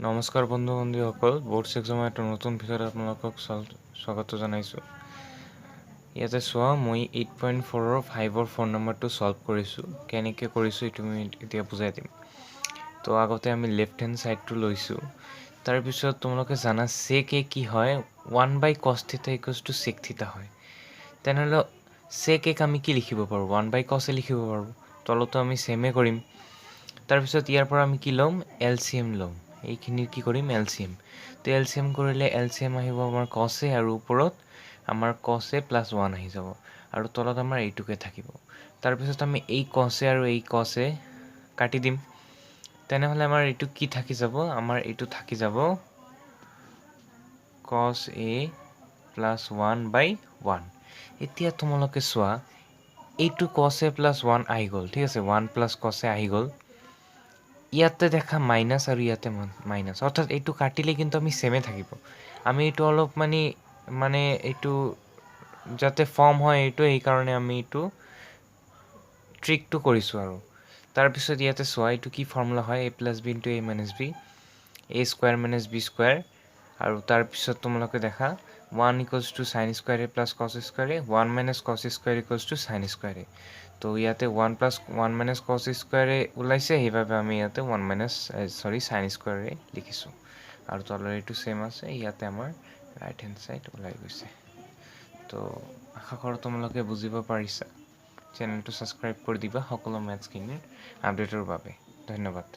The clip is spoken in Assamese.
নমস্কাৰ বন্ধু বান্ধৱীসকল, বোৰ্ডছ এক্সামৰ এটা নতুন ভিডিঅ'ত আপোনালোকক স্বাগত জনাইছোঁ। ইয়াতে চোৱা, মই 8.4 5 ফোন নম্বৰটো সলভ কৰিছোঁ। কেনেকৈ কৰিছোঁ এইটো মই এতিয়া বুজাই দিম। তো আগতে আমি লেফ্ট হেণ্ড ছাইডটো লৈছোঁ। তাৰপিছত তোমালোকে জানা sec a কি হয়, 1/cos θ = sec θ হয়। তেনেহ'লে sec a আমি কি লিখিব পাৰোঁ, 1/cos a লিখিব পাৰোঁ। তলতো আমি চেমে কৰিম। তাৰপিছত ইয়াৰ পৰা আমি কি ল'ম, LCM ল'ম। এইখিনিৰ কি কৰিম, LCM। তো LCM কৰিলে LCM আহিব আমাৰ cos a আৰু ওপৰত আমাৰ cos a + 1 আহি যাব আৰু তলত আমাৰ এইটোকে থাকিব। তাৰপিছত আমি এই cos a আৰু এই cos a কাটি দিম। তেনেহ'লে আমাৰ এইটো কি থাকি যাব, আমাৰ এইটো থাকি যাব cos a + 1/1। এতিয়া তোমালোকে চোৱা, এইটো cos a + 1 আহি গ'ল, ঠিক আছে, 1 + cos a আহি গ'ল। ইয়াতে দেখা মাইনাছ আৰু ইয়াতে মাইনাছ, অৰ্থাৎ এইটো কাটিলে কিন্তু আমি চেমে থাকিব। আমি এইটো অলপ মানে এইটো যাতে ফৰ্ম হয় এইটো, এইকাৰণে আমি এইটো ট্ৰিকটো কৰিছোঁ আৰু। তাৰপিছত ইয়াতে চোৱা, এইটো কি ফৰ্মুলা হয়, a + b × a - b, a² - b² আৰু তাৰপিছত তোমালোকে দেখা 1 = sin² a + cos² a, 1 - cos² = sin² a। তো ইয়াতে 1 + 1 - cos² a ওলাইছে, সেইবাবে আমি ইয়াতে sin² a লিখিছোঁ। আৰু তলৰ এইটো চেম আছে, ইয়াতে আমাৰ ৰাইট হেণ্ড ছাইড ওলাই গৈছে। তো আশা কৰোঁ তোমালোকে বুজিব পাৰিছা। চেনেলটো ছাবস্ক্ৰাইব কৰি দিবা সকলো মেথছখিনিৰ আপডেটৰ বাবে। ধন্যবাদ।